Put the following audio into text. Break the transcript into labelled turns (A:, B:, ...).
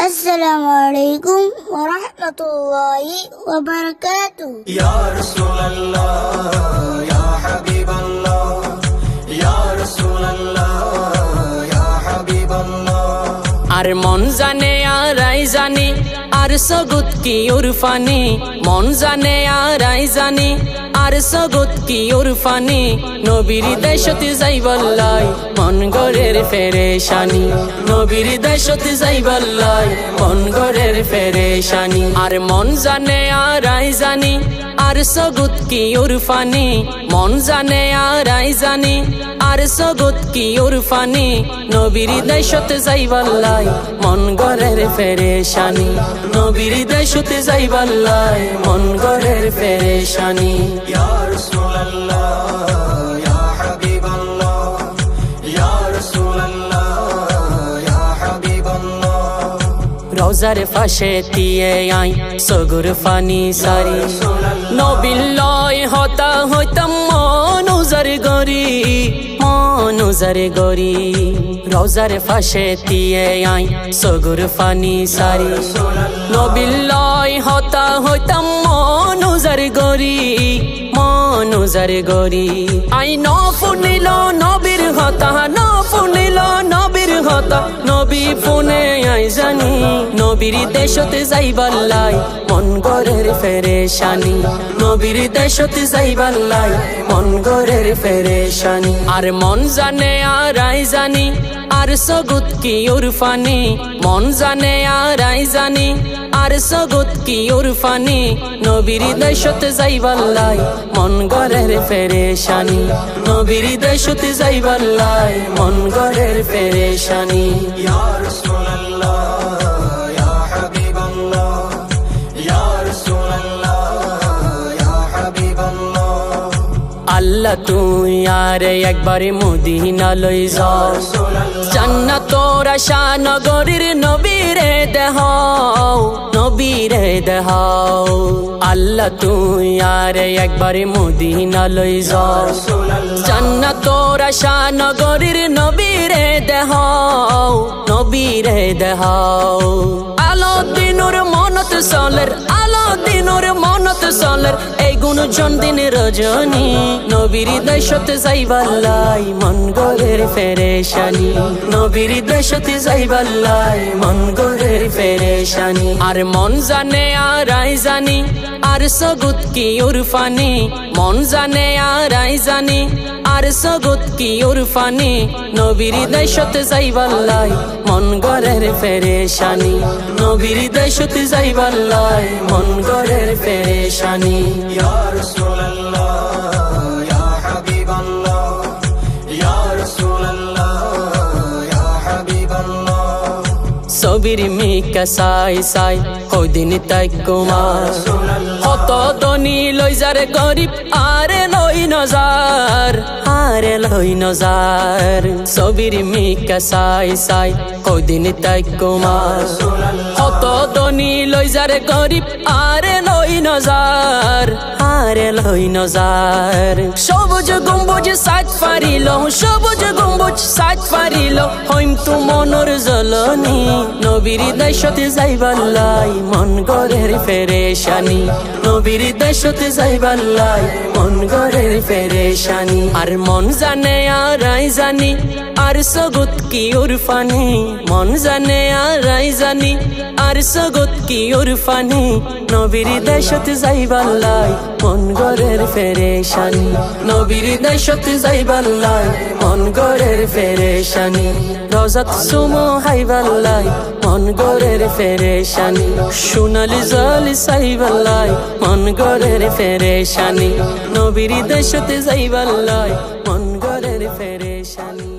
A: আসসালামু আলাইকুম ওয়া রাহমাতুল্লাহি ওয়া বারাকাতুহু।
B: ইয়া রাসূলুল্লাহ ইয়া হাবিবাল্লাহ ইয়া রাসূলুল্লাহ ইয়া হাবিবাল্লাহ।
C: আর মন জানে আর আই জানি আর সগুত কি উরফানি, মন জানে আর আই জানি আর সগুত কি উরফানি। নবীর দেশতে যাইবাল্লাই মন গরের ফেরেশানি, নবীর দেশতে যাইবাল্লাই মন গরের ফেরেশানি। আর মন জানে আর আই জানি আর সগুত কি উরফানি, মন জানে আর আই জানি আর সগুত কি উরফানি। নবীর দেশতে যাইবাল্লাই মন গরের ফেরেশানি, নবীর দেশতে যাইবাল্লাই মন গরের ফেরেশানি।
B: ইয়া রাসূলুল্লাহ ইয়া হাবিবাল্লাহ ইয়া রাসূলুল্লাহ ইয়া হাবিবাল্লাহ।
C: রওজার পাশে দিয়ে আই সগুর ফানি সারি, নবিল্লয় হতা হইতাম মন উজার গরি, মন উজার গরি। রওজার পাশে দিয়ে আই সগুর ফানি সারি, নবিল্লয় হতা হইতাম মন উজার গরি, মন উজার গরি। আই ন ফুনিল নবীর হতা, ন ফুনিল নবীর হতা, নবী ফুনে আই জানি। নবীর দেশতে যাইবাল্লাই মন গরের ফেরেশানি, নবীর দেশতে যাইবাল্লাই মন গরের ফেরেশানি। আর মন জানে আর আই জানি আর সগুত কি উরফানি, মন জানে আর আই জানি আর সগুত কি উরফানি। নবীর দেশতে যাইবাল্লাই মন গরের ফেরেশানি, নবীর দেশতে যাইবাল্লাই মন গরের ফেরেশানি।
B: ইয়া রাসূলুল্লাহ ইয়া হাবিবাল্লাহ ইয়া রাসূলুল্লাহ ইয়া হাবিবাল্লাহ।
C: আল্লাহ তুই আর একবার মদিনা লই যাও, জান্নাত আশা নগরীর নবীরে দেখাও, নবীরে দেখাও। আল্লাহ তুই আর একবার মদিনা লই যাও, জান্নাত আশা নগরীর নবীরে দেখাও, নবীরে দেখাও। আলো দিনুর মনত চলের, আলো দিনুর মনত চলের এই গুণ দিন রজনী। নবীর দেশতে যাইবাল্লাই মন গরের ফেরেশানি, নবীর দেশতে যাইবাল্লাই মন গরের ফেরেশানি। আর মন জানে আর আই জানি আর সগুত কি উরফানি, মন জানে আর আই জানি আর সগুত কি উরফানি। নবীর দেশতে যাইবাল্লাই মন গরের ফেরেশানি, নবীর দেশতে যাইবাল্লাই মন গরের ফেরেশানি।
B: ইয়া রাসূলুল্লাহ ইয়া হাবিবাল্লাহ ইয়া রাসূলুল্লাহ ইয়া হাবিবাল্লাহ।
C: সবির মিকা সাই সাই হদিন তাই কুমার, কত ধনী লই যারে গরিব আরে লই নজার, আরে লই নজার। সবির মিকা সাই সাই হদিন তাই কুমার, কত ধনী লই যারে গরিব আরে লই নজার, আরে লই নজার। সবুজ গম্বুজ সাত ফারিল, সবুজ গম্বুজ সাত ফারিল হইম তু মনর জ্বলনি। নবীর দেশতে যাইবাল্লাই মন গরের ফেরেশানি, নবীর দেশতে যাইবাল্লাই মন গরের ফেরেশানি। আর মন জানে আর আই জানি আর সগুত কি উরফানি, মন জানে আর আই জানি আর সগুত কি উরফানি। নবীর দেশতে যাইবাল্লাই মন গরের ফেরেশানি, নবীর দেশতে যাইবাল্লাই মন গরের ফেরেশানি। রওজাত সুমো হাইবাল্লাই মন গরের ফেরেশানি, সোনালি জালি সাইবাল্লাই মন গরের ফেরেশানি। নবীর দেশতে যাইবাল্লাই মন গরের ফেরেশানি।